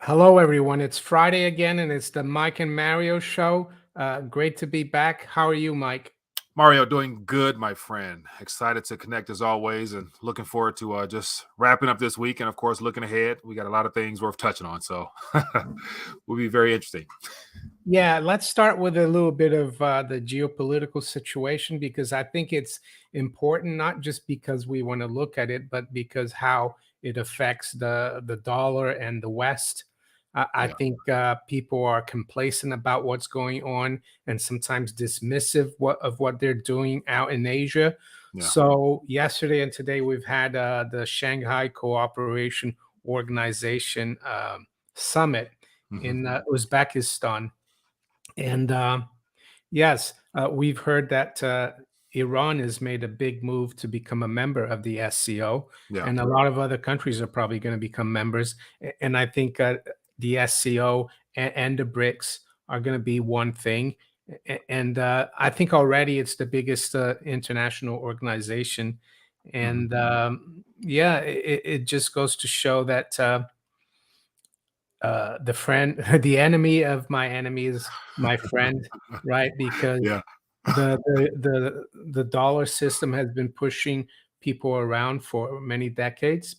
Hello, everyone. It's Friday again, and it's the Mike and Mario show. Great to be back. How are you, Mike? Mario, doing good, my friend. Excited to connect as always, and looking forward to just wrapping up this week. And of course, looking ahead, we got a lot of things worth touching on. So, will be very interesting. Yeah, let's start with a little bit of the geopolitical situation because I think it's important, not just because we want to look at it, but because how it affects the dollar and the West. I Yeah, think people are complacent about what's going on and sometimes dismissive of what they're doing out in Asia. yeah. So yesterday and today we've had the Shanghai Cooperation Organization summit Hmm. in Uzbekistan. And yes, we've heard that Iran has made a big move to become a member of the SCO, Yeah, and a lot of other countries are probably going to become members. And I think the SCO and the BRICS are going to be one thing. And I think already it's the biggest international organization. hmm, And yeah, it just goes to show that. The friend the enemy of my enemy is my friend, right? Because yeah, the dollar system has been pushing people around for many decades.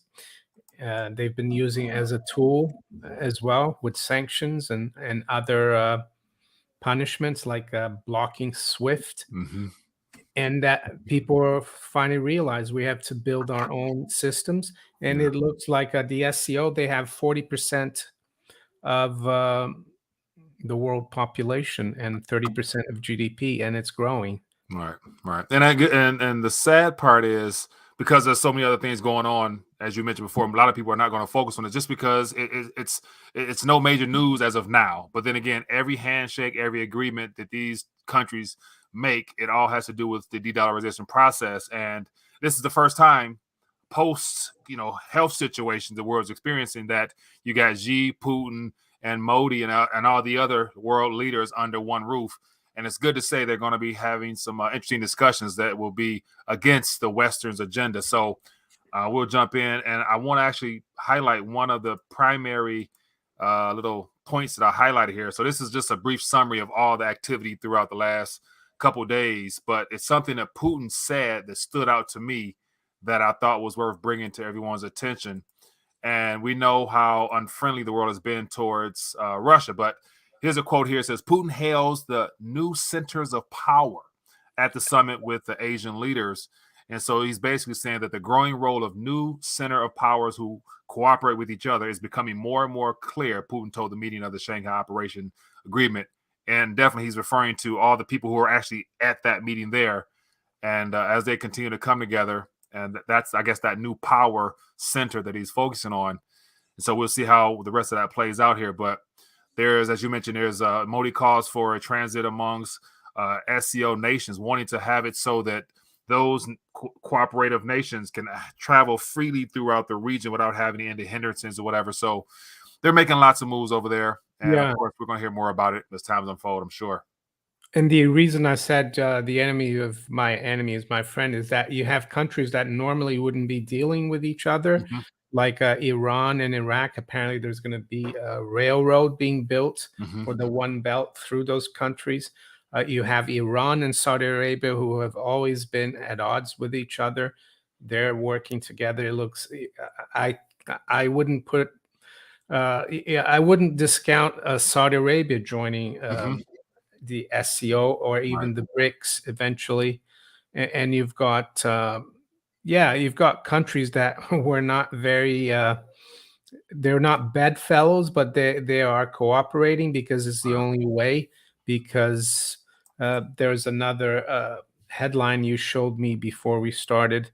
They've been using it as a tool as well with sanctions and other punishments like blocking SWIFT, hmm, and that people are finally realize we have to build our own systems. And yeah. it looks like at the SCO they have 40% of the world population and 30% of GDP, and it's growing. Right, right. And the sad part is because there's so many other things going on, as you mentioned before. A lot of people are not going to focus on it just because it's no major news as of now. But then again, every handshake, every agreement that these countries make, it all has to do with the de-dollarization process. And this is the first time post health situation the world's experiencing that you got Xi, Putin, and Modi and all the other world leaders under one roof. And it's good to say they're going to be having some interesting discussions that will be against the Western's agenda. So we'll jump in, and I want to actually highlight one of the primary little points that I highlighted here. So this is just a brief summary of all the activity throughout the last couple of days, but it's something that Putin said that stood out to me that I thought was worth bringing to everyone's attention. And we know how unfriendly the world has been towards Russia, but here's a quote here. It says, Putin hails the new centers of power at the summit with the Asian leaders. And so he's basically saying that the growing role of new center of powers who cooperate with each other is becoming more and more clear, Putin told the meeting of the Shanghai Operation Agreement. And definitely he's referring to all the people who are actually at that meeting there. And as they continue to come together, and that's, I guess, that new power center that he's focusing on. And so we'll see how the rest of that plays out here. But there's, as you mentioned, there's Modi calls for a transit amongst SCO nations, wanting to have it so that those cooperative nations can travel freely throughout the region without having any hindrances or whatever. So they're making lots of moves over there. And of Yeah. course, we're going to hear more about it as times unfold, I'm sure. And the reason I said the enemy of my enemy is my friend is that you have countries that normally wouldn't be dealing with each other, Hmm. like Iran and Iraq. Apparently, there's going to be a railroad being built Hmm. for the One Belt through those countries. You have Iran and Saudi Arabia, who have always been at odds with each other. They're working together. It looks, I, I wouldn't put, yeah, I wouldn't discount Saudi Arabia joining. Hmm. The SCO or Right. even the BRICS eventually. And you've got, yeah, you've got countries that were not very, they're not bedfellows, but they are cooperating because it's the Right. only way. Because there's another headline you showed me before we started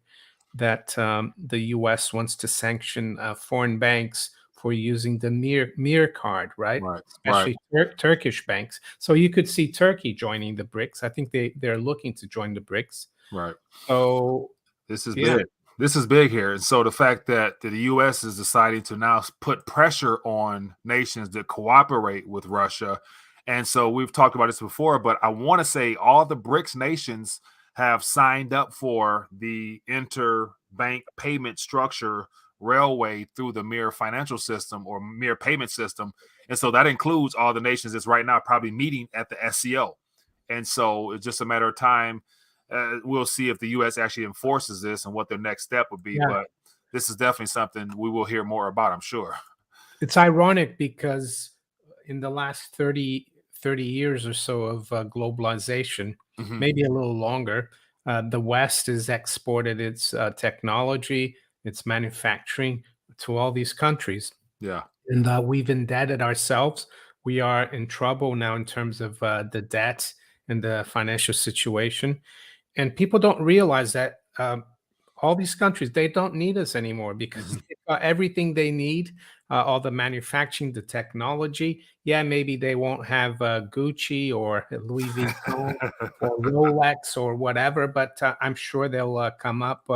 that the U.S. wants to sanction foreign banks for using the Mir card, right? Right. Right. Especially Turkish banks. So you could see Turkey joining the BRICS. I think they're looking to join the BRICS. Right. So This is yeah, big. This is big here. And so the fact that the U.S. is deciding to now put pressure on nations that cooperate with Russia. And so we've talked about this before, but I want to say all the BRICS nations have signed up for the interbank payment structure railway through the mere financial system or mere payment system. And so that includes all the nations that's right now probably meeting at the SCO. And so it's just a matter of time. We'll see if the U.S. actually enforces this and what their next step would be. Yeah. But this is definitely something we will hear more about, I'm sure. It's ironic because in the last 30 years or so of globalization, Mhm. maybe a little longer, the West has exported its technology, its manufacturing to all these countries. Yeah. And we've indebted ourselves. We are in trouble now in terms of the debt and the financial situation. And people don't realize that all these countries, they don't need us anymore because Mhm. they've got everything they need, all the manufacturing, the technology. Yeah, maybe they won't have Gucci or Louis Vuitton or Rolex or whatever, but I'm sure they'll come up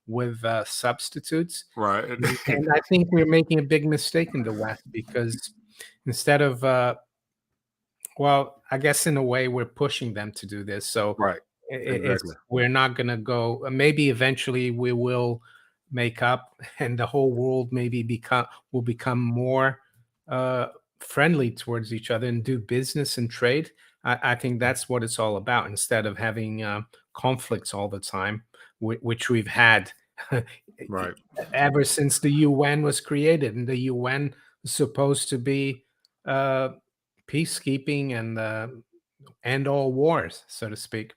with substitutes. Right. And I think we're making a big mistake in the West because instead of well, I guess in a way we're pushing them to do this. So Right. it's Exactly. we're not gonna go. Maybe eventually we will make up, and the whole world maybe become will become more uh, friendly towards each other and do business and trade. I think that's what it's all about. Instead of having conflicts all the time, which we've had Right. ever since the UN was created, and the UN was supposed to be uh, peacekeeping and end all wars, so to speak.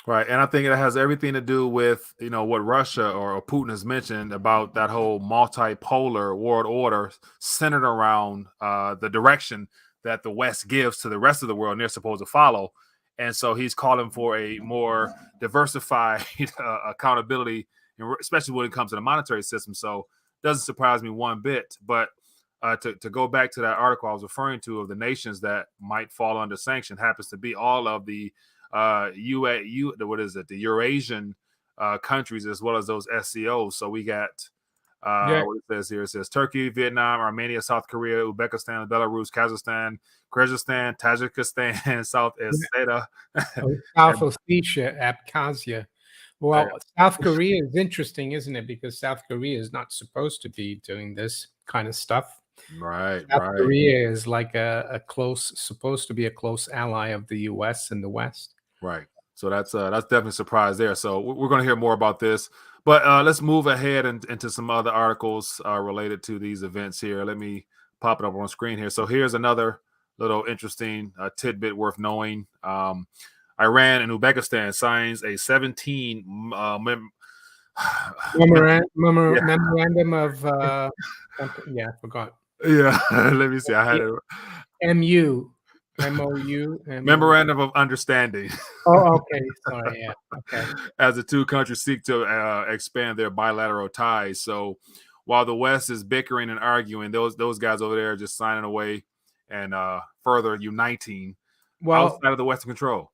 Right. And I think it has everything to do with, what Russia or Putin has mentioned about that whole multipolar world order centered around the direction that the West gives to the rest of the world and they're supposed to follow. And so he's calling for a more diversified accountability, especially when it comes to the monetary system. So it doesn't surprise me one bit. But to go back to that article I was referring to of the nations that might fall under sanction happens to be all of the what is it? The Eurasian countries as well as those SCOs. So we got Yeah, what it says here. It says Turkey, Vietnam, Armenia, South Korea, Uzbekistan, Belarus, Kazakhstan, Kyrgyzstan, Tajikistan, South Ossetia, South and, Ossetia, Abkhazia. uh, Well, South Korea is interesting, isn't it? Because South Korea is not supposed to be doing this kind of stuff. right, South right. Korea is like supposed to be a close ally of the US and the West. Right. So that's definitely a surprise there. So we're going to hear more about this, but let's move ahead into some other articles related to these events here. Let me pop it up on screen here. So here's another little interesting tidbit worth knowing. Iran and Uzbekistan signs a 17 yeah, Memorandum of yeah, I forgot. yeah. Let me see. I had a MU, MOU, MO. memorandum of understanding. Oh, okay. Sorry. Yeah. Okay. As the two countries seek to expand their bilateral ties. So while the West is bickering and arguing, those guys over there are just signing away and further uniting Well, outside of the Western control.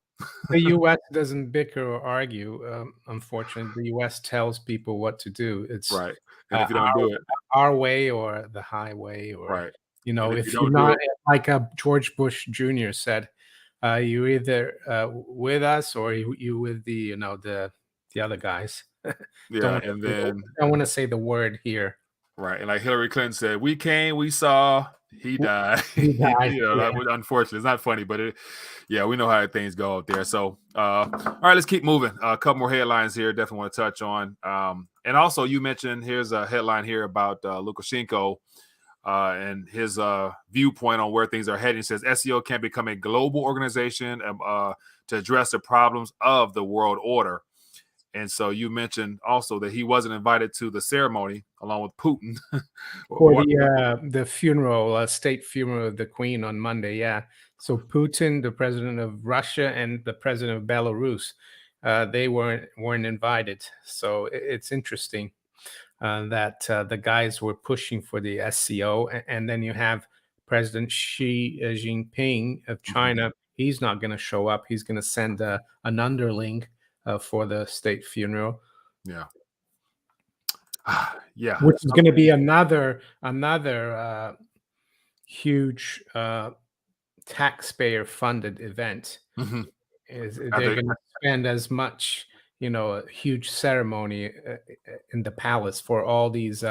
the U.S. doesn't bicker or argue. Unfortunately, the U.S. tells people what to do. It's Right. And uh, if you don't do it, our way or the highway, or right. And if you if you're don't do not it, like George Bush Jr. said, you're either with us or you with the other guys. yeah. And then Don't want to say the word here. right. And like Hillary Clinton said, we came, we saw, he died. You guys, yeah. Unfortunately, it's not funny, but yeah, we know how things go out there. So, all right, let's keep moving. A couple more headlines here. Definitely want to touch on. And also, you mentioned here's a headline here about Lukashenko and his viewpoint on where things are heading. It says SEO can become a global organization to address the problems of the world order. And so you mentioned also that he wasn't invited to the ceremony along with Putin. For the funeral, state funeral of the Queen on Monday. Yeah. So Putin, the president of Russia, and the president of Belarus, they weren't invited. So it's interesting that the guys were pushing for the SCO, and then you have President Xi Jinping of Mhm. China. He's not going to show up. He's going to send an underling for the state funeral, Yeah. Yeah. which is going to be another huge taxpayer funded event. Mhm. I They're think going to spend as much, a huge ceremony in the palace for all these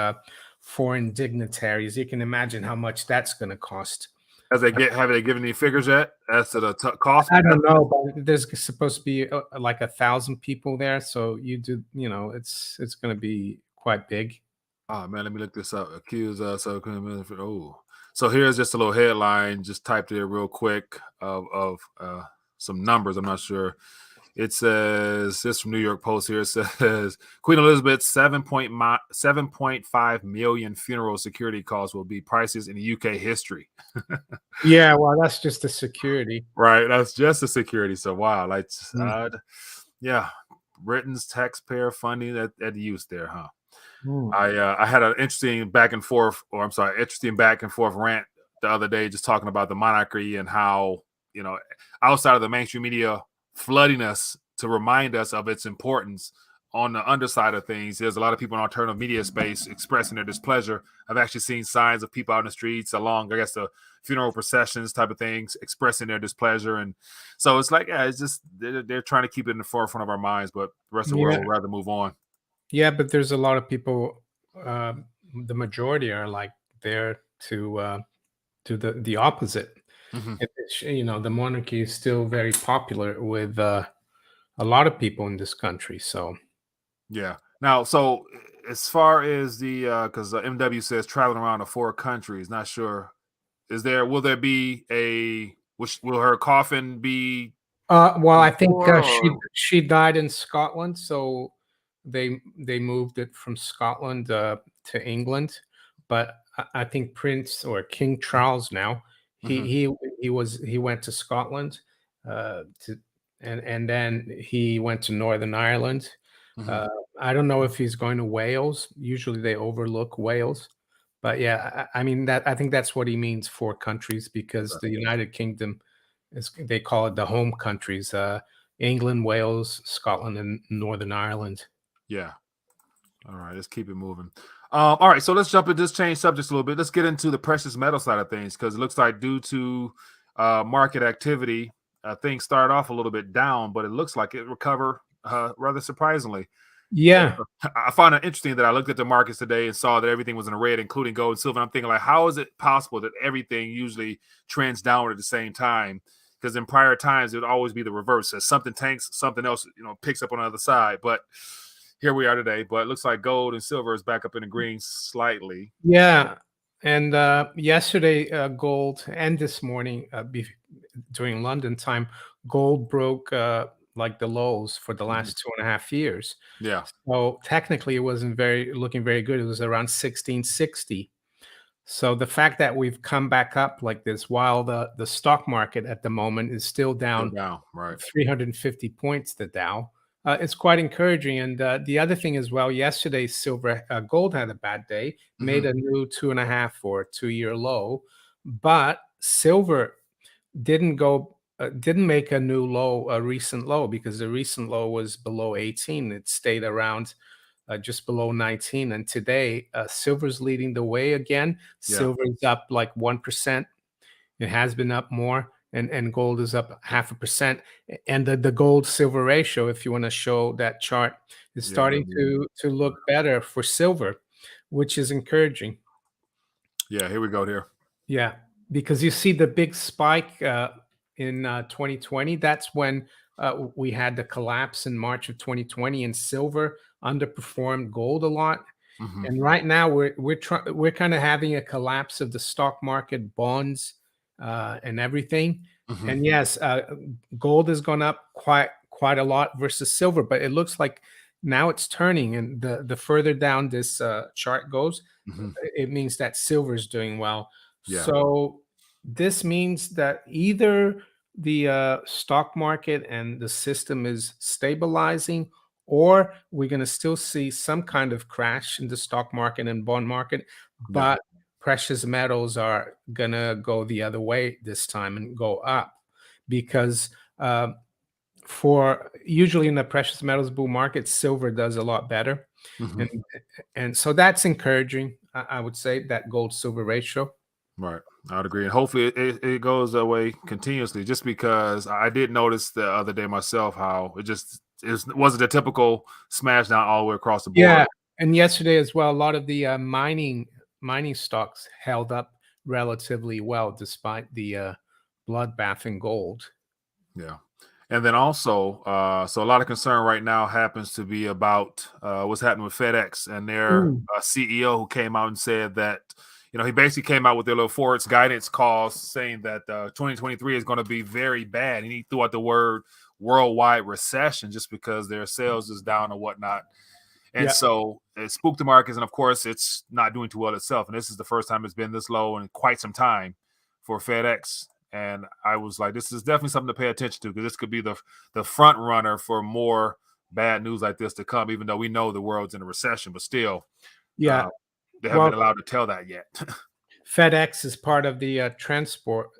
foreign dignitaries. You can imagine how much that's going to cost. Have they given any figures yet as to the cost? I don't know, but there's supposed to be like 1,000 people there, so it's going to be quite big. Oh man, let me look this up. Accused so here's just a little headline. Just typed it real quick of some numbers. I'm not sure. It says this from New York Post here. It says Queen Elizabeth's 7.5 million funeral security costs will be prices in UK history. Yeah, well, that's just the security. Right, that's just the security. So wow, like Mm. yeah, Britain's taxpayer funding at use there, huh? Mm. I had an interesting interesting back and forth rant the other day, just talking about the monarchy and how, outside of the mainstream media flooding us to remind us of its importance, on the underside of things, there's a lot of people in alternative media space expressing their displeasure. I've actually seen signs of people out in the streets along, I guess, the funeral processions type of things, expressing their displeasure. And so it's like, yeah, it's just they're trying to keep it in the forefront of our minds, but the rest of the world Yeah, would rather move on. yeah, but there's a lot of people. Uh, the majority are like there to do the opposite. Mm-hmm. The monarchy is still very popular with a lot of people in this country. So Yeah. Now, so as far as the because MW says traveling around to 4 countries, not sure. Will there be will her coffin be well, I think before or she died in Scotland, so they moved it from Scotland to England. But I think Prince or King Charles now he Mhm, he he went to Scotland, to and then he went to Northern Ireland. mhm. Uh, I don't know if he's going to Wales. Usually they overlook Wales, but yeah, I mean that I think that's what he means 4 countries because Okay. the United Kingdom they call it the home countries, England, Wales, Scotland, and Northern Ireland. Yeah. All right, let's keep it moving. All right, so let's jump in. Just change subjects a little bit. Let's get into the precious metal side of things because it looks like due to market activity, things started off a little bit down, but it looks like it recovered rather surprisingly. Yeah, I find it interesting that I looked at the markets today and saw that everything was in the red, including gold and silver. And I'm thinking, like, how is it possible that everything usually trends downward at the same time? Because in prior times, it would always be the reverse. As something tanks, something else, picks up on the other side. But here we are today. But it looks like gold and silver is back up in the green slightly. yeah. And yesterday, gold, and this morning, during London time, gold broke like the lows for the Mhm. last 2.5 years. Yeah. So technically, it wasn't very looking very good. It was around 1660. So the fact that we've come back up like this while the stock market at the moment is still Still down down. Right. 350 points, the Dow, it's quite encouraging. And the other thing as well, yesterday gold had a bad day, made Hmm. a new 2.5 or 2-year low, but silver didn't make a new low, a recent low, because the recent low was below 18. It stayed around just below 19. And today, silver's leading the way again. Yeah. Silver's up like 1%. It has been up more, and gold is up 0.5%. And the gold silver ratio, if you want to show that chart, is Yeah. starting to look better for silver, which is encouraging. Yeah. Here we go. Here. Yeah, because you see the big spike in 2020. That's when we had the collapse in March of 2020, and silver underperformed gold a lot. Hmm. And right now we're kind of having a collapse of the stock market, bonds, and everything. Hmm. And yes, gold has gone up quite a lot versus silver, but it looks like now it's turning. And the further down this chart goes, Hmm. it means that silver is doing well. Yeah. So this means that either the stock market and the system is stabilizing, or we're going to still see some kind of crash in the stock market and bond market, Yeah. but precious metals are going to go the other way this time and go up because for usually in the precious metals bull market, silver does a lot better. Hmm. And so that's encouraging. I would say that gold silver ratio. Right. I'd agree. And hopefully it goes that way continuously, just because I did notice the other day myself how it wasn't a typical smash down all the way across the board. Yeah, And yesterday as well, a lot of the mining stocks held up relatively well despite the bloodbath in gold. Yeah. And then also, so a lot of concern right now happens to be about what's happening with FedEx and their Mm. CEO who came out and said that, he basically came out with their little forwards guidance calls saying that 2023 is going to be very bad. And he threw out the word worldwide recession just because their sales is down or whatnot. And Yeah, so it spooked the markets. And of course, it's not doing too well itself. And this is the first time it's been this low in quite some time for FedEx. And I was like, this is definitely something to pay attention to because this could be the front runner for more bad news like this to come, even though we know the world's in a recession, but still, yeah. they haven't Well, been allowed to tell that yet. FedEx is part of the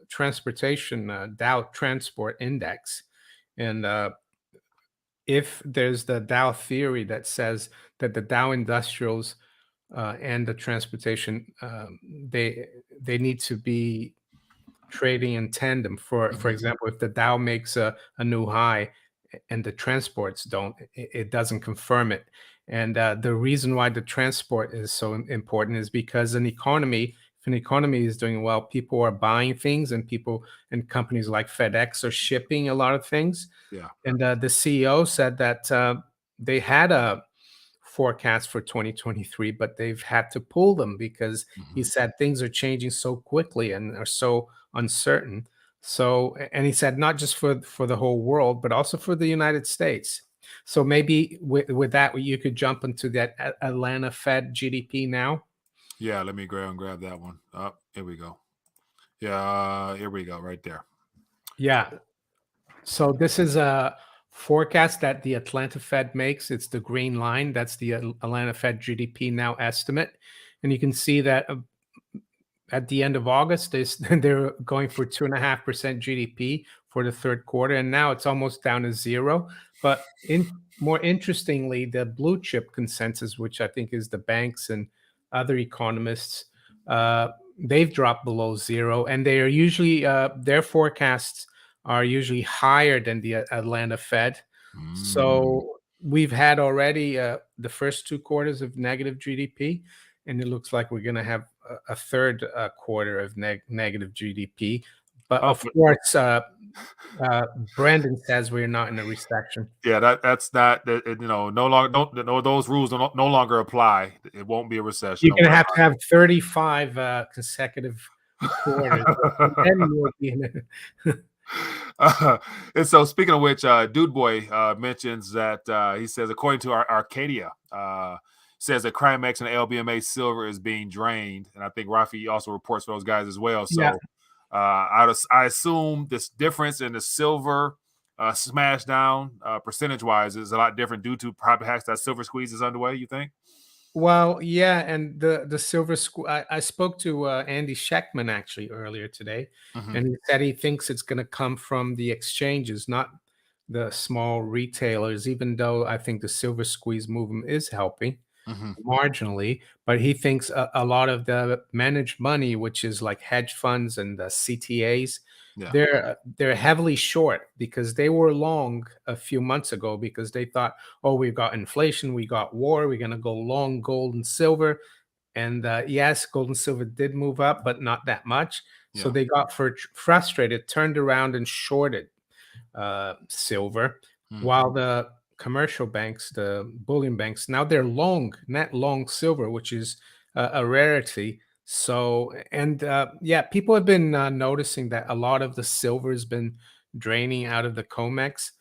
transportation Dow Transport Index, and if there's the Dow theory that says that the Dow Industrials and the transportation they need to be trading in tandem. For Mhm. example, if the Dow makes a new high and the transports don't, it doesn't confirm it. And the reason why the transport is so important is because if an economy is doing well, people are buying things, and people and companies like FedEx are shipping a lot of things. Yeah. And the CEO said that they had a forecast for 2023, but they've had to pull them because he Mhm. said things are changing so quickly and are so uncertain. So, and he said not just for the whole world, but also for the United States. So maybe with that, you could jump into that Atlanta Fed GDP now. Yeah. Let me grab that one. Here we go. Yeah. Here we go. Right there. Yeah. So this is a forecast that the Atlanta Fed makes. It's the green line. That's the Atlanta Fed GDP now estimate. And you can see that at the end of August, they're going for 2.5% GDP for the third quarter, and now it's almost down to zero. But more interestingly, the blue chip consensus, which I think is the banks and other economists, uh, they've dropped below zero, and they are usually their forecasts are usually higher than the Atlanta Fed. Mm. So we've had already the first two quarters of negative GDP, and it looks like we're going to have a third quarter of negative GDP. But Oh, of course, uh, Brandon says we're not in a recession. yeah, that's not that no longer don't no those rules no longer apply. It won't be a recession. You're Don't going to worry have 35 consecutive quarters, and about then it. you'll be in a And so, speaking of which, Dude Boy mentions that he says, according to Arcadia, says that Crimex and LBMA silver is being drained, and I think Rafi also reports for those guys as well. yeah. So, I assume this difference in the silver smash down percentage wise is a lot different due to perhaps that silver squeeze is underway. You think? Well, yeah, and the silver school. I spoke to Andy Scheckman actually earlier today, Hmm. and he said he thinks it's going to come from the exchanges, not the small retailers. Even though I think the silver squeeze movement is helping Hmm. marginally, but he thinks a lot of the managed money, which is like hedge funds and the CTAs, Yeah. they're heavily short because they were long a few months ago because they thought, oh, we've got inflation, we got war, we're going to go long gold and silver. And yes, gold and silver did move up, but not that much. So Yeah. they got frustrated, turned around and shorted silver, Mm. while the commercial banks, the bullion banks, now they're long, net long silver, which is a rarity. So, and yeah, people have been noticing that a lot of the silver has been draining out of the COMEX,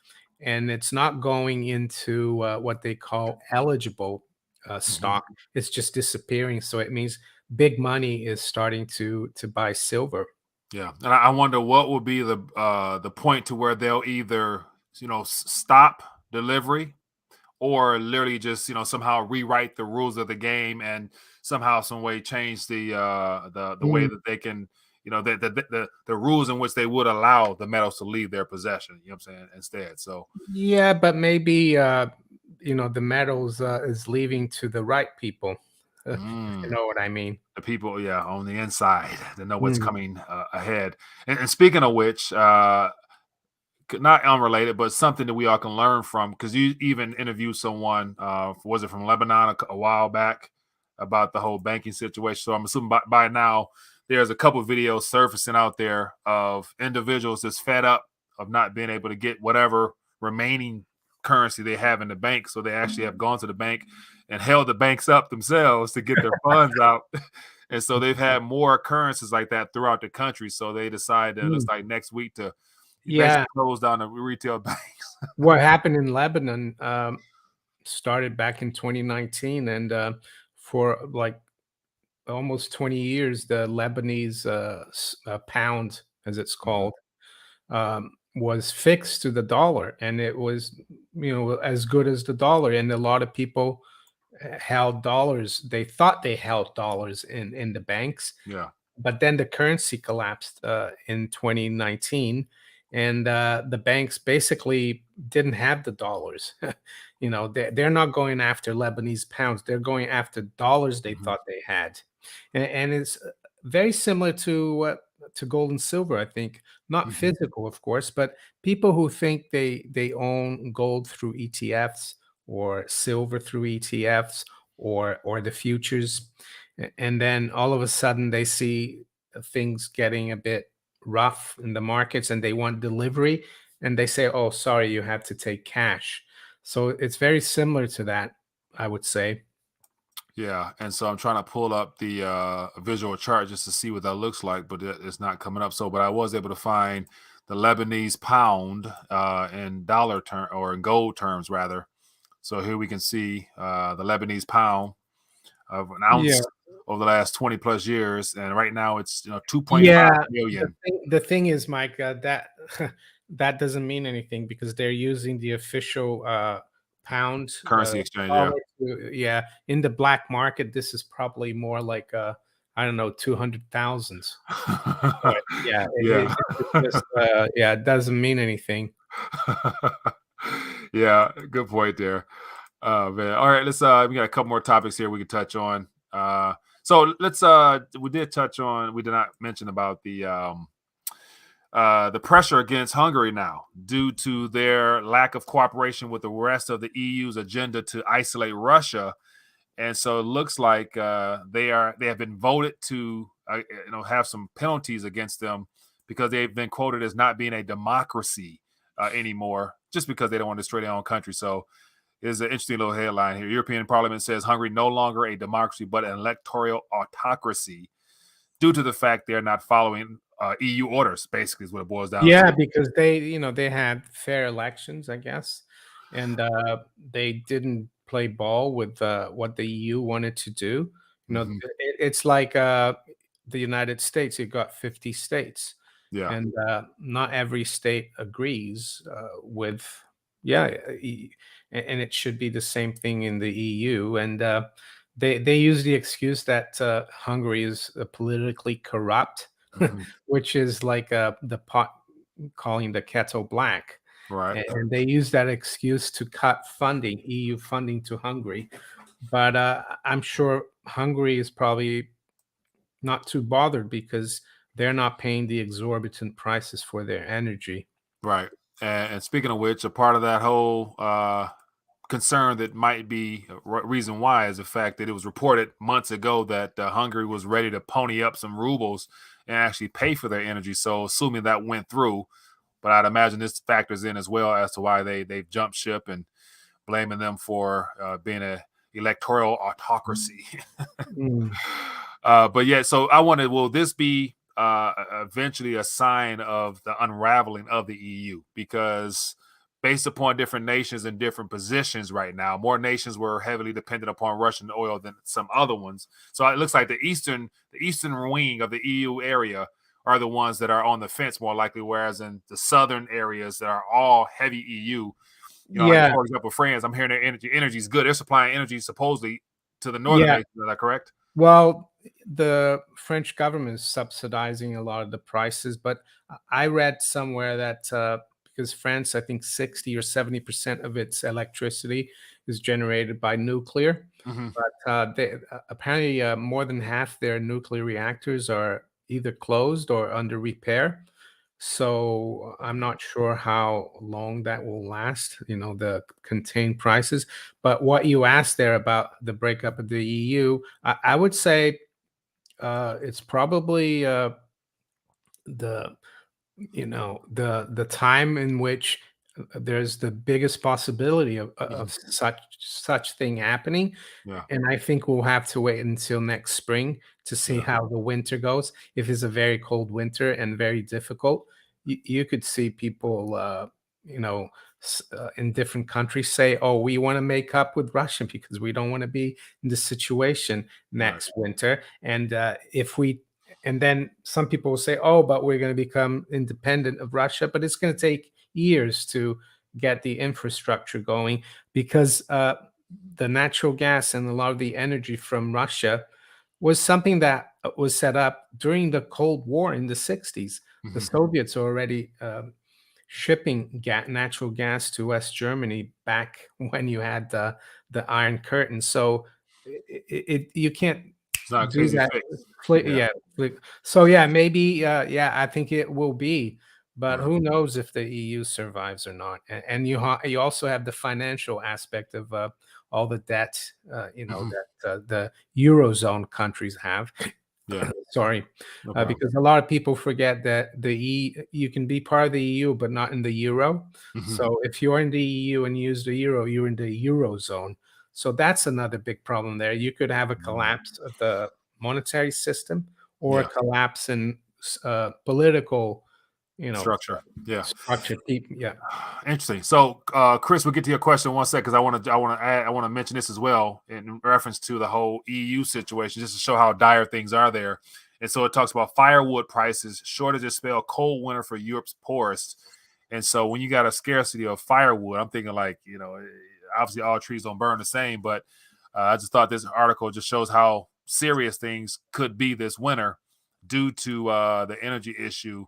and it's not going into what they call eligible Hmm. stock. It's just disappearing. So it means big money is starting to buy silver. Yeah, and I wonder what will be the point to where they'll either stop delivery or literally just somehow rewrite the rules of the game and somehow some way change the way that they can the rules in which they would allow the metals to leave their possession. You know what I'm saying? Instead, so Yeah, but maybe the metals is leaving to the right people, if you mm, know what I mean. the people, yeah, on the inside, to know what's Mm. coming ahead. And speaking of which, not unrelated, but something that we all can learn from. Because you even interviewed someone, was it from Lebanon a while back, about the whole banking situation. So I'm assuming by now there's a couple of videos surfacing out there of individuals that's fed up of not being able to get whatever remaining currency they have in the bank. So they actually have gone to the bank and held the banks up themselves to get their funds out. And so they've had more occurrences like that throughout the country. So they decided, it looks Mm. like next week, to basically Yeah, close down the retail banks. what happened in Lebanon started back in 2019, and for like almost 20 years, the Lebanese pound, as it's Mhm. called, was fixed to the dollar, and it was, as good as the dollar. And a lot of people held dollars. They thought they held dollars in the banks, Yeah. but then the currency collapsed in 2019, and the banks basically didn't have the dollars. They're not going after Lebanese pounds, they're going after dollars they Mhm. thought they had. And it's very similar to gold and silver, I think. Not Mhm. physical, of course, but people who think they own gold through ETFs, or silver through ETFs, or the futures. And then all of a sudden they see things getting a bit rough in the markets, and they want delivery, and they say, "Oh, sorry, you have to take cash." So it's very similar to that, I would say. Yeah, and so I'm trying to pull up the visual chart just to see what that looks like, but it's not coming up. So, but I was able to find the Lebanese pound in dollar term, or in gold terms rather. So here we can see the Lebanese pound of an Yeah. ounce over the last 20 plus years, and right now it's 2.5 Yeah, the million thing is, Mike, that that doesn't mean anything, because they're using the official pound, currency exchange. Yeah. dollar yeah. In the black market, this is probably more like I don't know, 200,000. But yeah, Yeah. it's just yeah, it doesn't mean anything. Yeah, good point there. Man. All right, let's we got a couple more topics here we can touch on. So let's we did touch on, we did not mention about the pressure against Hungary now due to their lack of cooperation with the rest of the EU's agenda to isolate Russia. And so it looks like they have been voted to have some penalties against them, because they've been quoted as not being a democracy anymore, just because they don't want to destroy their own country. So here's an interesting little headline here. European Parliament says Hungary no longer a democracy but an electoral autocracy due to the fact they're not following EU orders. Basically, is what it boils down Yeah, to. because they had fair elections, I guess, and they didn't play ball with what the EU wanted to do. Hmm. It's like the United States. You got 50 states, Yeah. and not every state agrees with. Yeah, and it should be the same thing in the EU. And they use the excuse that Hungary is politically corrupt, Hmm. which is like the pot calling the kettle black. Right. And they use that excuse to cut funding, EU funding to Hungary. But I'm sure Hungary is probably not too bothered, because they're not paying the exorbitant prices for their energy. Right. And speaking of which, a part of that whole concern that might be a reason why is the fact that it was reported months ago that Hungary was ready to pony up some rubles and actually pay for their energy. So, assuming that went through, but I'd imagine this factors in as well as to why they've jumped ship, and blaming them for being a electoral autocracy. Mm. But yeah, so I wanted, will this be eventually a sign of the unraveling of the EU? Because based upon different nations in different positions right now, more nations were heavily dependent upon Russian oil than some other ones. So it looks like the eastern wing of the EU area are the ones that are on the fence more likely, whereas in the southern areas that are all heavy EU, like Yeah, for example, France, I'm hearing their energy is good. They're supplying energy supposedly to the northern yeah. nations. Is that correct? Well, the French government is subsidizing a lot of the prices, but I read somewhere that because France, I think 60 or 70% of its electricity is generated by nuclear, Hmm. but apparently more than half their nuclear reactors are either closed or under repair. So I'm not sure how long that will last, the contained prices. But what you asked there about the breakup of the EU, I would say it's probably the the time in which there's the biggest possibility of Mhm. such thing happening. Yeah, And I think we'll have to wait until next spring to see yeah, how the winter goes. If it's a very cold winter and very difficult, you could see people, you know, in different countries say, "Oh, we want to make up with Russia because we don't want to be in this situation right, next winter." And then some people will say, "Oh, but we're going to become independent of Russia," but it's going to take years to get the infrastructure going because the natural gas and a lot of the energy from Russia was something that was set up during the Cold War in the 60s. The hmm, Soviets are already shipping natural gas to West Germany back when you had the Iron Curtain. So you can't it's not do easy that. fix. Yeah, Yeah. So yeah, maybe yeah, I think it will be, but right, who knows if the EU survives or not? And you also have the financial aspect of all the debt, hmm, that the eurozone countries have. yeah, Sorry, no problem. because a lot of people forget that you can be part of the EU but not in the euro. Hmm. So if you're in the EU and use the euro, you're in the eurozone. So that's another big problem there. You could have a collapse of the monetary system or a Yeah, collapse in political, you know, structure. Yeah. structure. Yeah. Interesting. So, Chris, we'll get to your question in 1 second because I want to mention this as well in reference to the whole EU situation, just to show how dire things are there. And so it talks about firewood prices, shortages spell cold winter for Europe's poorest. And so when you got a scarcity of firewood, I'm thinking like, obviously all trees don't burn the same, but I just thought this article just shows how serious things could be this winter due to the energy issue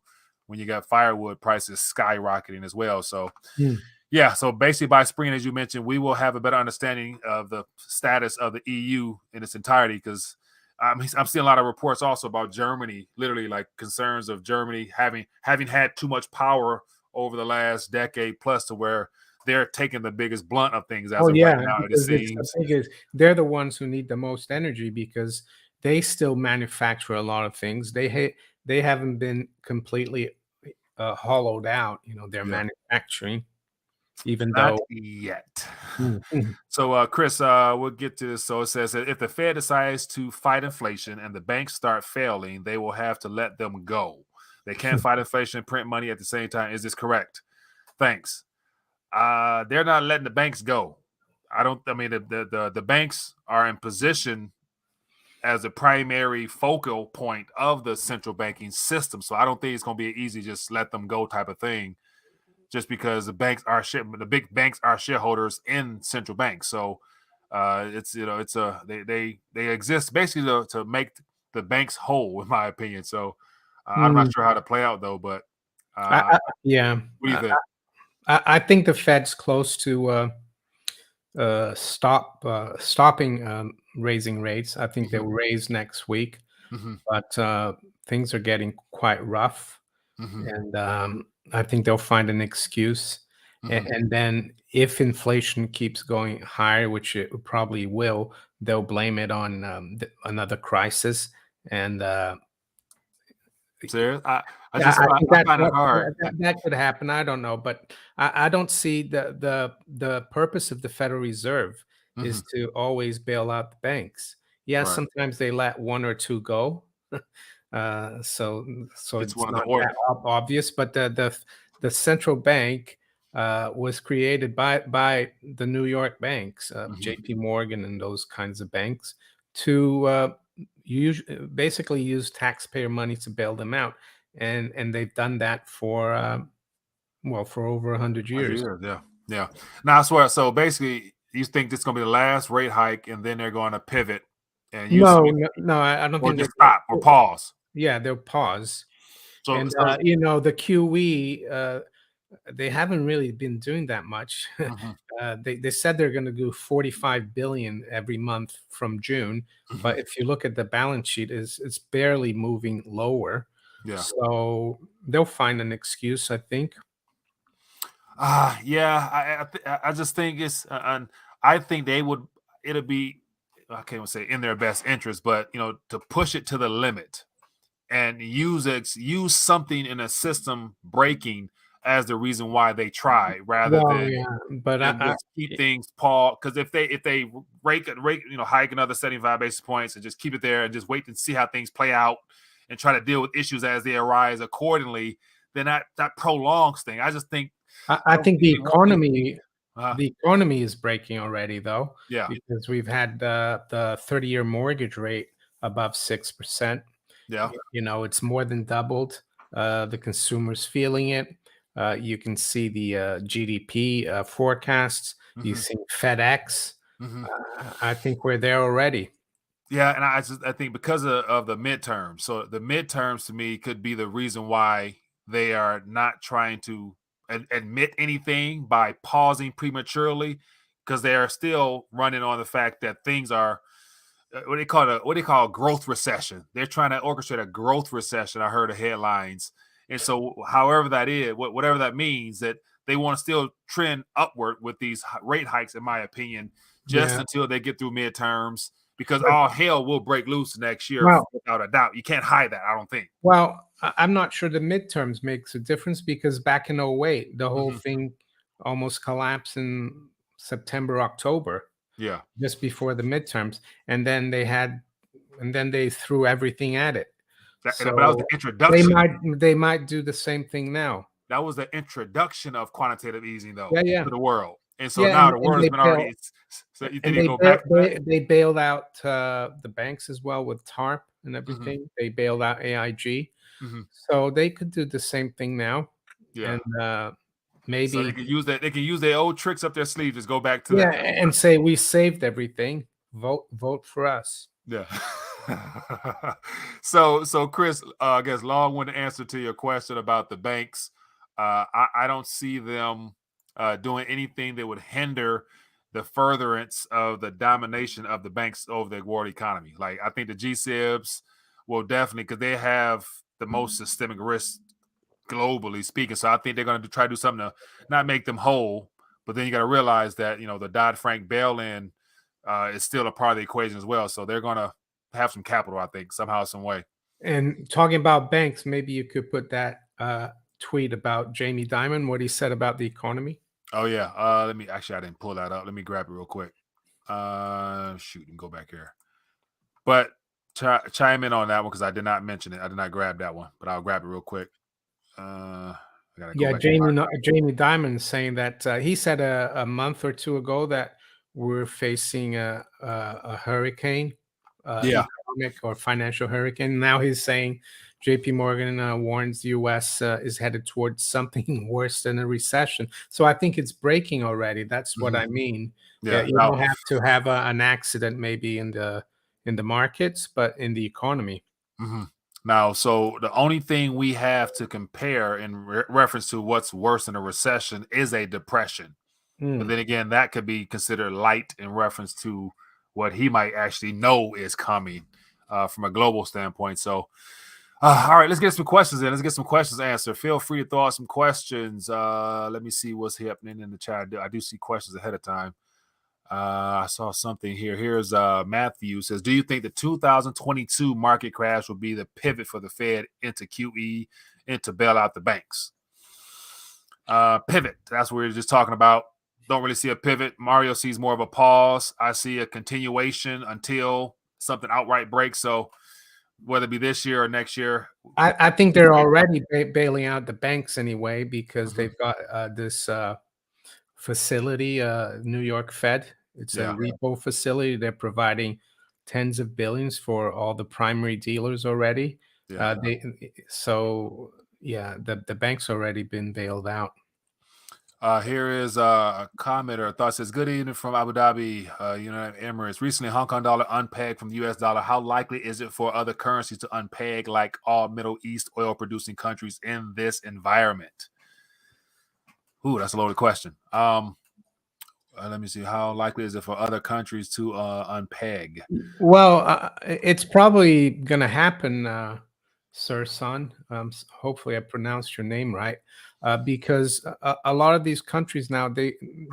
when you got firewood prices skyrocketing as well. So, Mm. yeah, so basically by spring, as you mentioned, we will have a better understanding of the status of the EU in its entirety because I'm seeing a lot of reports also about Germany, literally like concerns of Germany having had too much power over the last decade plus to where they're taking the biggest blunt of things as Oh of right yeah, now, it because it's the seems. biggest. They're the ones who need the most energy because they still manufacture a lot of things. They haven't been completely hollowed out. Their Yeah, manufacturing, even not though. yet. Mhm. So, Chris, we'll get to this. So it says that if the Fed decides to fight inflation and the banks start failing, they will have to let them go. They can't fight inflation and print money at the same time. Is this correct? Thanks. They're not letting the banks go. I don't. I mean, the banks are in position as a primary focal point of the central banking system. So I don't think it's going to be an easy just let them go type of thing just because the big banks are shareholders in central banks. So it's it's a they exist basically to make the banks whole, in my opinion. So I'm not Mm. sure how to play out though, but I, uh, I, yeah, what do you think? I think the Fed's close to stopping raising rates. I think Hmm. they'll raise next week, Hmm. but things are getting quite rough. Hmm. And I think they'll find an excuse. Hmm. And then if inflation keeps going higher, which it probably will, they'll blame it on another crisis. And Serious? I yeah, just I find think I that find it that hard. that that that could happen, I don't know, but I don't see the purpose of the Federal Reserve is Hmm. to always bail out the banks. Yes, Right. sometimes they let 1 or 2 go, so It's it's one of the not or that obvious, but the central bank, was created by the New York banks, Mhm. JP Morgan and those kinds of banks to, basically use taxpayer money to bail them out, and they've done that for well, for over 100 100 years. years, yeah, yeah. Now I swear. So basically, you think this is going to be the last rate hike, and then they're going to pivot and use No, no, no, I don't or think just stop or pause. yeah, they'll pause. So, And so the QE, they haven't really been doing that much. mhm, They said they're going to do 45 billion every month from June, mhm, but if you look at the balance sheet, it's barely moving lower. Yeah. So they'll find an excuse, I think. Yeah. I just think it's. I think they would. It'll be. I can't even say in their best interest, but to push it to the limit and use something in a system breaking as the reason why they try, rather Well, than yeah, but just keep things paused. Because if they hike another 75 basis points and just keep it there and just wait and see how things play out and try to deal with issues as they arise accordingly, then that prolongs thing. I just think I think they won't do anything. the economy is breaking already, though, Yeah, because we've had the 30-year mortgage rate above 6%. yeah. It's more than doubled. The consumer's feeling it. You can see the GDP forecasts. You Hmm. see FedEx. Hmm. I think we're there already. Yeah, and I think because of the midterms. So the midterms to me could be the reason why they are not trying to admit anything by pausing prematurely, because they are still running on the fact that things are what they call a growth recession. They're trying to orchestrate a growth recession. I heard the headlines, and so however that is, whatever that means, that they want to still trend upward with these rate hikes, in my opinion, just Yeah. until they get through midterms, because But all hell will break loose next year well, without a doubt. You can't hide that, I don't think. I'm not sure the midterms makes a difference because back in '08, the whole Hmm. thing almost collapsed in September, October, Yeah, just before the midterms, and then they threw everything at it. but that was the So they introduction. might they might do the same thing now. That was the introduction of quantitative easing, though, Yeah, yeah. to the world. And so Yeah, now the world has been already. So you think and they go back to that? they bailed out the banks as well with TARP and Hmm. everything. They bailed out AIG. Hmm. So they could do the same thing now, Yeah. and So they maybe can use that. They can use their old tricks up their sleeve. Just go back to yeah, that. and say we saved everything. Vote for us. Yeah. So Chris, I guess long-winded answer to your question about the banks. I don't see them doing anything that would hinder the furtherance of the domination of the banks over the world economy. Like, I think the G-SIBs will definitely, because they have the most systemic risk globally speaking. So I think they're going to try to do something to not make them whole. But then you got to realize that the Dodd-Frank bail-in is still a part of the equation as well. So they're going to have some capital, I think, somehow, some way. And talking about banks, maybe you could put that tweet about Jamie Dimon, what he said about the economy. Oh yeah. Let me actually, I didn't pull that up. Let me grab it real quick. Shoot, and go back here. But chime in on that one, because I did not mention it. I did not grab that one, but I'll grab it real quick. I gotta go Yeah, back to my. Jamie Dimon saying that he said a month or two ago that we're facing a hurricane, Yeah. economic or financial hurricane. Now he's saying J.P. Morgan warns the U.S. Is headed towards something worse than a recession. So I think it's breaking already. That's what Mhm. I mean. Yeah, Yeah. you don't have to have an accident maybe in the markets, but in the economy. Mhm. Now, so the only thing we have to compare in reference to what's worse than a recession is a depression. But Mm. then again, that could be considered light in reference to what he might actually know is coming from a global standpoint. So, all right, let's get some questions in. Let's get some questions answered. Feel free to throw out some questions. Let me see what's happening in the chat. I do see questions ahead of time. I saw something here. Here's Matthew says, do you think the 2022 market crash will be the pivot for the Fed into QE and to bail out the banks? Pivot. That's what we were just talking about. Don't really see a pivot. Mario sees more of a pause. I see a continuation until something outright breaks. So whether it be this year or next year, I think they're already bailing out the banks anyway because mm-hmm. they've got this facility, New York Fed. It's a Yeah, repo facility. They're providing tens of billions for all the primary dealers already. yeah. So yeah, the bank's already been bailed out. Here is a commenter. Thought says, good evening from Abu Dhabi, United Emirates. Recently, Hong Kong dollar unpegged from the US dollar. How likely is it for other currencies to unpeg like all Middle East oil producing countries in this environment? Ooh, that's a loaded question. Let me see. How likely is it for other countries to unpeg? Well, it's probably going to happen Sirsan. Hopefully, I pronounced your name right, because a lot of these countries now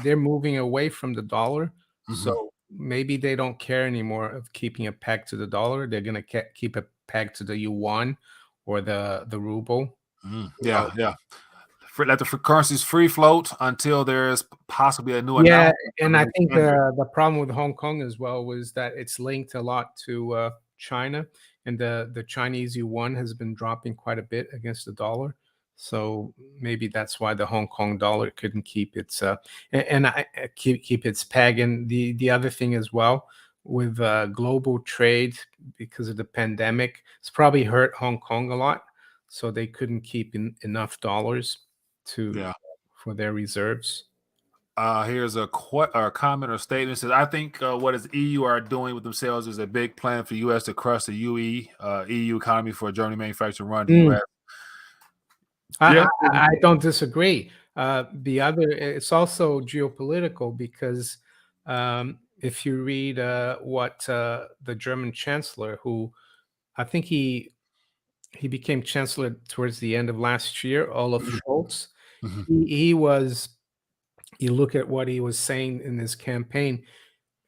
they're moving away from the dollar, Hmm. so maybe they don't care anymore of keeping a peg to the dollar. They're going to keep a peg to the yuan or the ruble. You Yeah, know, yeah. Let the currencies free float until there's possibly a new yeah, announcement of and a I new think standard. the problem with Hong Kong as well was that it's linked a lot to China, and the Chinese yuan has been dropping quite a bit against the dollar. So maybe that's why the Hong Kong dollar couldn't keep its keep its peg. And the other thing as well with global trade because of the pandemic, it's probably hurt Hong Kong a lot. So they couldn't keep enough dollars to Yeah. for their reserves. Here's a comment or statement. It says, I think what is EU are doing with themselves is a big plan for U.S. to crush the EU economy for Germany manufacturing run the U.S. I, Yeah. I don't disagree. The other, it's also geopolitical because if you read what the German chancellor, who I think he became chancellor towards the end of last year, Olaf Scholz, Mhm. he was. You look at what he was saying in his campaign.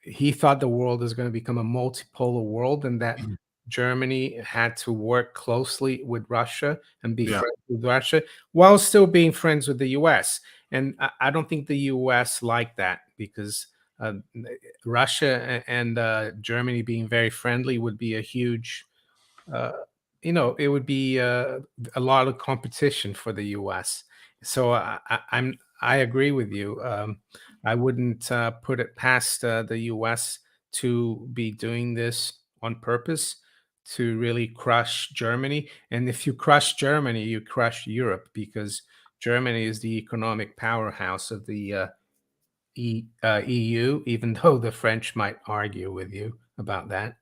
He thought the world is going to become a multipolar world and that Mhm. Germany had to work closely with Russia and be Yeah. friends with Russia while still being friends with the US. And I don't think the US like that because uh, Russia and Germany being very friendly would be a huge uh, it would be a lot of competition for the U.S. So I agree with you. I wouldn't put it past the U.S. to be doing this on purpose to really crush Germany. And if you crush Germany, you crush Europe because Germany is the economic powerhouse of the EU. Even though the French might argue with you about that.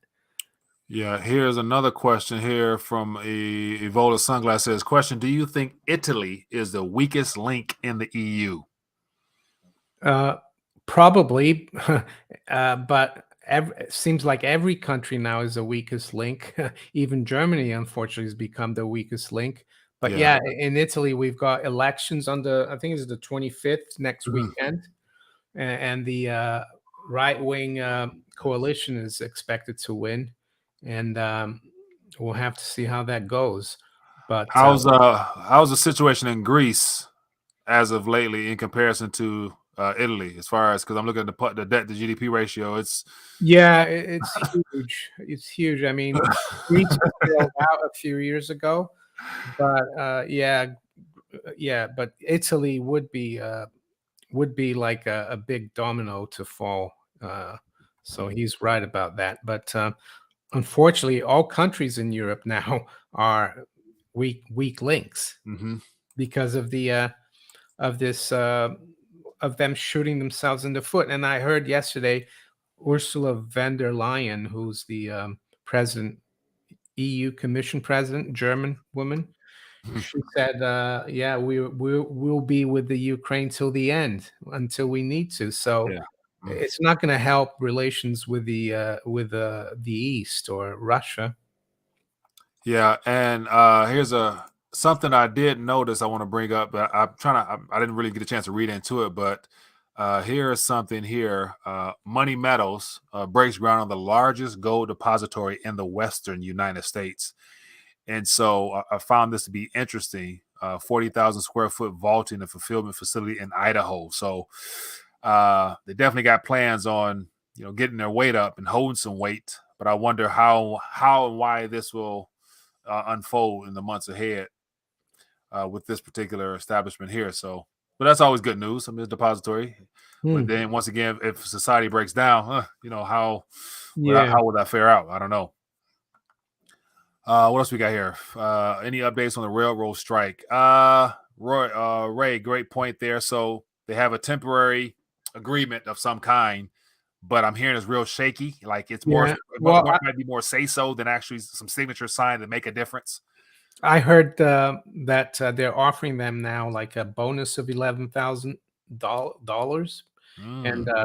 Yeah. Here's another question here from Evola Sunglass says, question, do you think Italy is the weakest link in the EU? Uh, Probably, but it seems like every country now is the weakest link. Even Germany, unfortunately, has become the weakest link. But Yeah. yeah, in Italy, we've got elections on I think it's the 25th next Mhm. weekend, and the right wing coalition is expected to win, and we'll have to see how that goes. But How's the situation in Greece as of lately in comparison to Italy, as far as because I'm looking at the debt to GDP ratio, it's yeah, it's huge. It's huge. I mean, Greece bailed out a few years ago, but yeah, but Italy would be like a big domino to fall. So he's right about that. But unfortunately, all countries in Europe now are weak links mhm. because of the of this of them shooting themselves in the foot. And I heard yesterday Ursula von der Leyen, who's the president, EU Commission president, German woman, she said, "Yeah, we'll be with the Ukraine till the end, until we need to." So Yeah. Mm. it's not going to help relations with the East or Russia. Yeah, and here's a something I did notice I want to bring up, but I didn't really get a chance to read into it, but here's something here. Money Metals breaks ground on the largest gold depository in the Western United States. And so I found this to be interesting. 40,000 square foot vaulting and fulfillment facility in Idaho. So they definitely got plans on getting their weight up and holding some weight. But I wonder how and why this will unfold in the months ahead with this particular establishment here. So, but that's always good news. I mean, it's depository. But Hmm. then once again, if society breaks down, Yeah. how would that fare out? I don't know. What else we got here? Any updates on the railroad strike? Ray, great point there. So they have a temporary agreement of some kind, but I'm hearing it's real shaky. Like it's more, Yeah. Well, might be more say so than actually some signatures signed that make a difference. I heard that they're offering them now like a bonus of $11,000 Mm.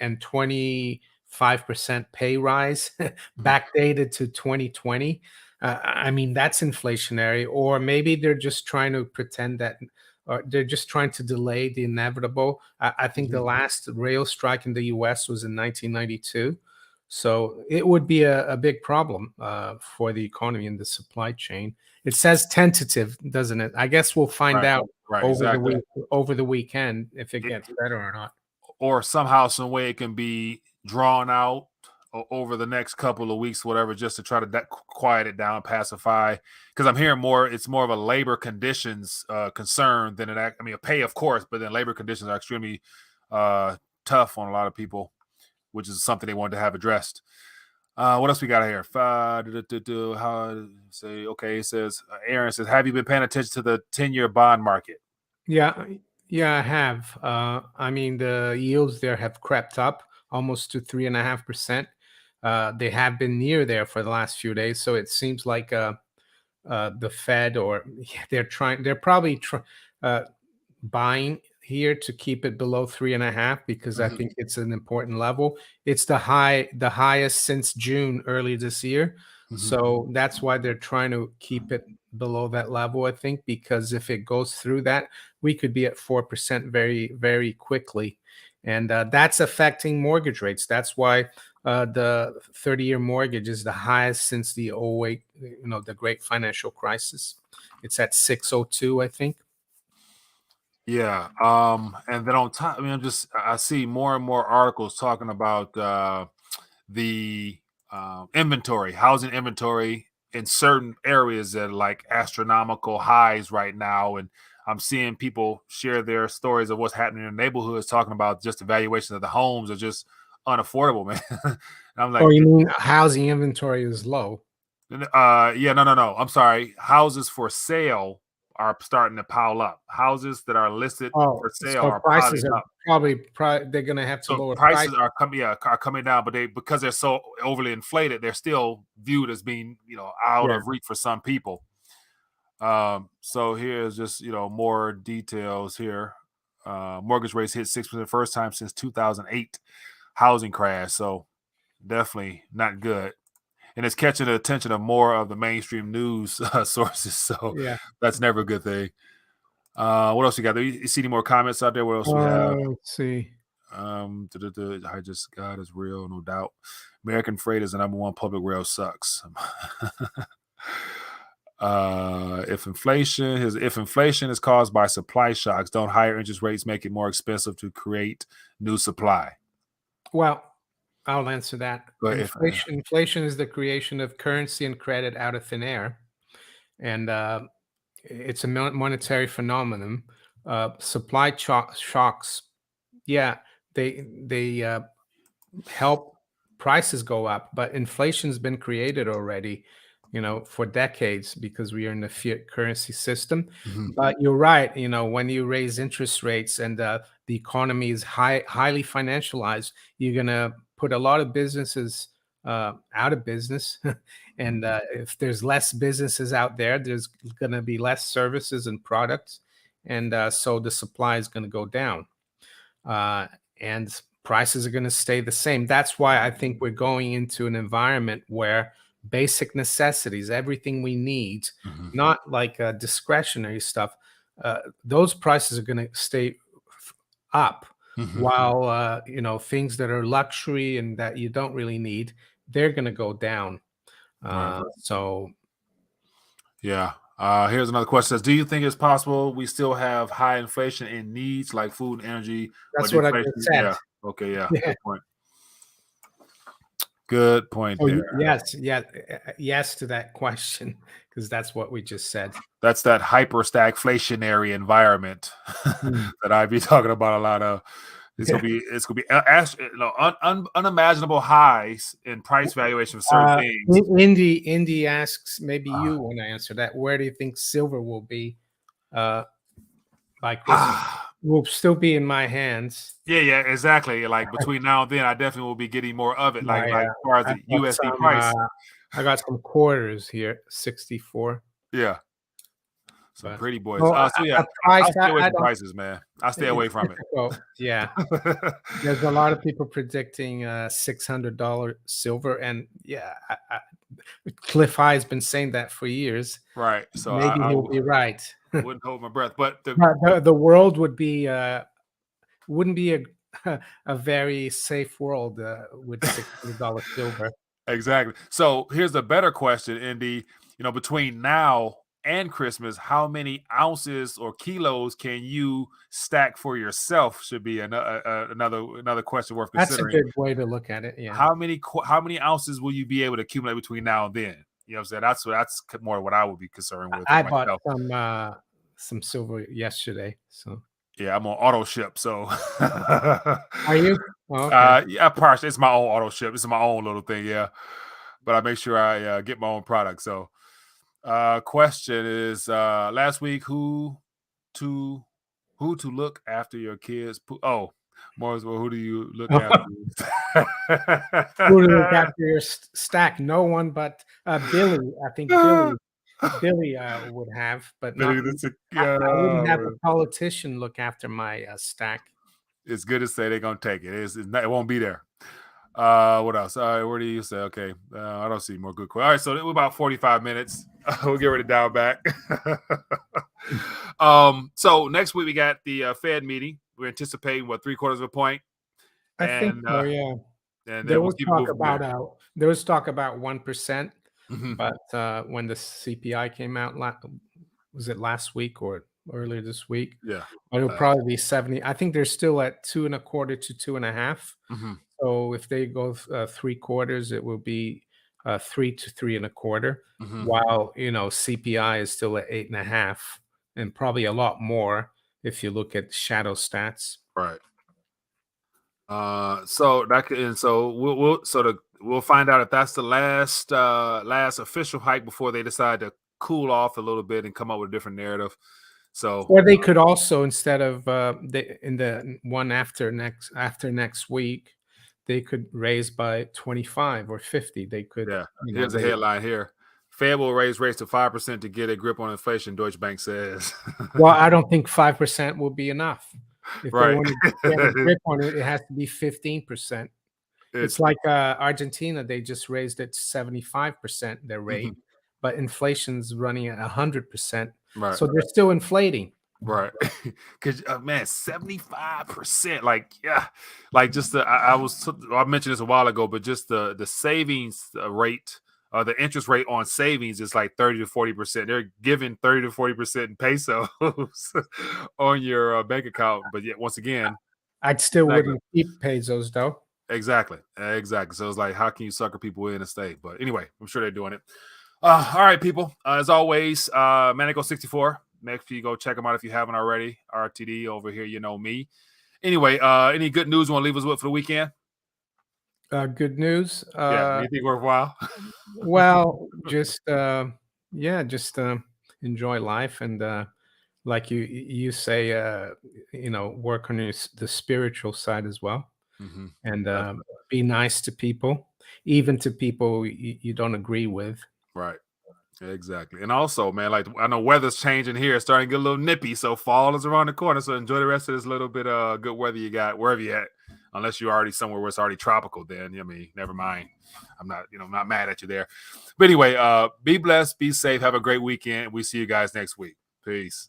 and 25% pay rise, backdated to 2020. I mean, that's inflationary, or maybe they're just trying to pretend that, or they're just trying to delay the inevitable. I think the Mhm. last rail strike in the US was in 1992. So it would be a big problem for the economy and the supply chain. It says tentative, doesn't it? I guess we'll find Right, out right, over the exactly. week, over the weekend, if it It, gets better or not. or somehow, some way, it can be drawn out over the next couple of weeks, whatever, just to try to quiet it down, pacify. Because I'm hearing more, it's more of a labor conditions concern than I mean, a pay, of course, but then labor conditions are extremely tough on a lot of people, which is something they wanted to have addressed. What else we got here? How say? Okay, it says Aaron says, "Have you been paying attention to the 10-year bond market?" Yeah, yeah, I have. I mean, the yields there have crept up almost to 3.5%. They have been near there for the last few days, so it seems like the Fed, or yeah, they're probably buying here to keep it below 3.5, because I Mhm, think it's an important level. It's the highest since June early this year. mhm. So that's why they're trying to keep it below that level, I think, because if it goes through that, we could be at 4% very, very quickly. And that's affecting mortgage rates. That's why the 30-year mortgage is the highest since the '08, the great financial crisis. It's at 602, I think. Yeah. And then on top, I mean, I see more and more articles talking about the inventory, housing inventory in certain areas that are like astronomical highs right now. And I'm seeing people share their stories of what's happening in their neighborhoods, talking about just the valuation of the homes are just unaffordable, man. And I'm Oh, like, you mean housing inventory is low? yeah, no. I'm sorry. Houses for sale are starting to pile up. Houses that are listed Oh, for sale so are piling prices are up. probably they're gonna have to So lower price. prices are coming, yeah, are coming down, but because they're so overly inflated, they're still viewed as being, out Yeah. of reach for some people. So here's just more details here. Mortgage rates hit 6% first time since 2008 housing crash. So definitely not good, and it's catching the attention of more of the mainstream news sources. So Yeah. that's never a good thing. What else you got? You see any more comments out there? What else we have? Let's see. I just God is real, no doubt. American freight is the number one public rail sucks. If inflation is caused by supply shocks, don't higher interest rates make it more expensive to create new supply? Well, I'll answer that. But if Inflation is the creation of currency and credit out of thin air, and it's a monetary phenomenon. Supply shocks, yeah, they help prices go up, but inflation's been created already, for decades, because we are in a fiat currency system. Mhm, But you're right, when you raise interest rates and the economy is highly financialized, you're gonna put a lot of businesses out of business. And if there's less businesses out there, there's gonna be less services and products, and so the supply is gonna go down, uh, and prices are going to stay the same. That's why I think we're going into an environment where basic necessities, everything we need, mhm, not like discretionary stuff, those prices are going to stay up, mhm. while things that are luxury and that you don't really need, they're going to go down. Right. So Yeah. Here's another question. Says, do you think it's possible we still have high inflation in needs like food and energy, but that's the what I just inflation? said. Yeah. Okay. Yeah. Yeah. Good point. Good point Oh, there. yes, yeah, yes to that question, because that's what we just said. That's that hyper stagflationary environment Hmm. that I be talking about a lot of. It's gonna be unimaginable highs in price valuation of certain things. Indy asks, maybe Uh, you want to answer that. Where do you think silver will be uh, by Christmas? Will still be in my hands. yeah, exactly. Like between now and then, I definitely will be getting more of it. Like as far as I the got USD some. price, I got some quarters here, 64. yeah. Some But pretty boys. well, So yeah, a price I'll stay away I from don't. prices, man. I'll stay away It's from it. difficult. Yeah, there's a lot of people predicting $600 silver, and yeah, Cliff High's been saying that for years. Right. So Maybe he'll be right. wouldn't hold my breath. But But the world wouldn't be a very safe world with $600 silver. exactly. So here's a better question, Indy. Between now and Christmas, how many ounces or kilos can you stack for yourself? Should be another question worth That's a considering. good way to look at it. Yeah. How many ounces will you be able to accumulate between now and then? You know what I'm saying? That's more what I would be concerned with I bought myself. some silver yesterday. So Yeah, I'm on auto ship, so are you? Oh, okay. yeah, partially. It's my own auto ship. It's my own little thing, yeah. But I make sure I get my own product. So, question is, last week, to who to look after your kids? Oh, Morris, well, who do you look after? Who to look after your stack? No one but Billy. I think Billy would have, but not. I wouldn't have a politician look after my stack. It's good to say they're gonna take it. It won't be there. What else? Where do you say? Okay, I don't see more good questions. All right, so we're about 45 minutes. We'll get ready to dial back. So next week we got the Fed meeting. We're anticipating 3/4 of a point, I think and so. Yeah. and There then we'll was keep talk moving from there. about 1%, Mhm. but when the CPI came out, was it last week or earlier this week? Yeah. It'll probably be 70. I think they're still at 2.25 to 2.5. Mhm. So if they go 3/4, it will be 3 to 3.25. Mhm. While CPI is still at 8.5, and probably a lot more if you look at shadow stats. Right. So that could, and so we'll find out if that's the last official hike before they decide to cool off a little bit and come up with a different narrative. So Or they could also, instead of in the one after next week, they could raise by 25 or 50. They could, yeah, here's a they headline here: Fed will raise rates to 5% to get a grip on inflation. Deutsche Bank says. well, I don't think 5% will be enough. If they Right. want to get a grip on it, it has to be 15%. It's It's like Argentina; they just raised it 75% their rate, mhm, but inflation's running at 100%, right. so they're still inflating. Right. Cause man, 75%. Like, yeah. Like just I mentioned this a while ago, but just the savings rate, the interest rate on savings is like 30 to 40%. They're giving 30 to 40% in pesos on your bank account. But yet once again, I'd still negative. wouldn't keep pesos though. Exactly. Exactly. So it's like, how can you sucker people in and stay? But anyway, I'm sure they're doing it. All right, people. As always, Manico64. Make sure you go check them out if you haven't already. RTD over here, you know me. Anyway, any good news you want to leave us with for the weekend? Good news. Yeah, anything worthwhile? Well, just yeah, just enjoy life, and like you say, work on the spiritual side as well, Mm-hmm. and Definitely. be nice to people, even to people you don't agree with. Right. Exactly. And also, man, like I know weather's changing here. It's starting to get a little nippy. So fall is around the corner. So enjoy the rest of this little bit of good weather you got wherever you at. Unless you're already somewhere where it's already tropical, then I mean, never mind. I'm not mad at you there. But anyway, be blessed, be safe, have a great weekend. We see you guys next week. Peace.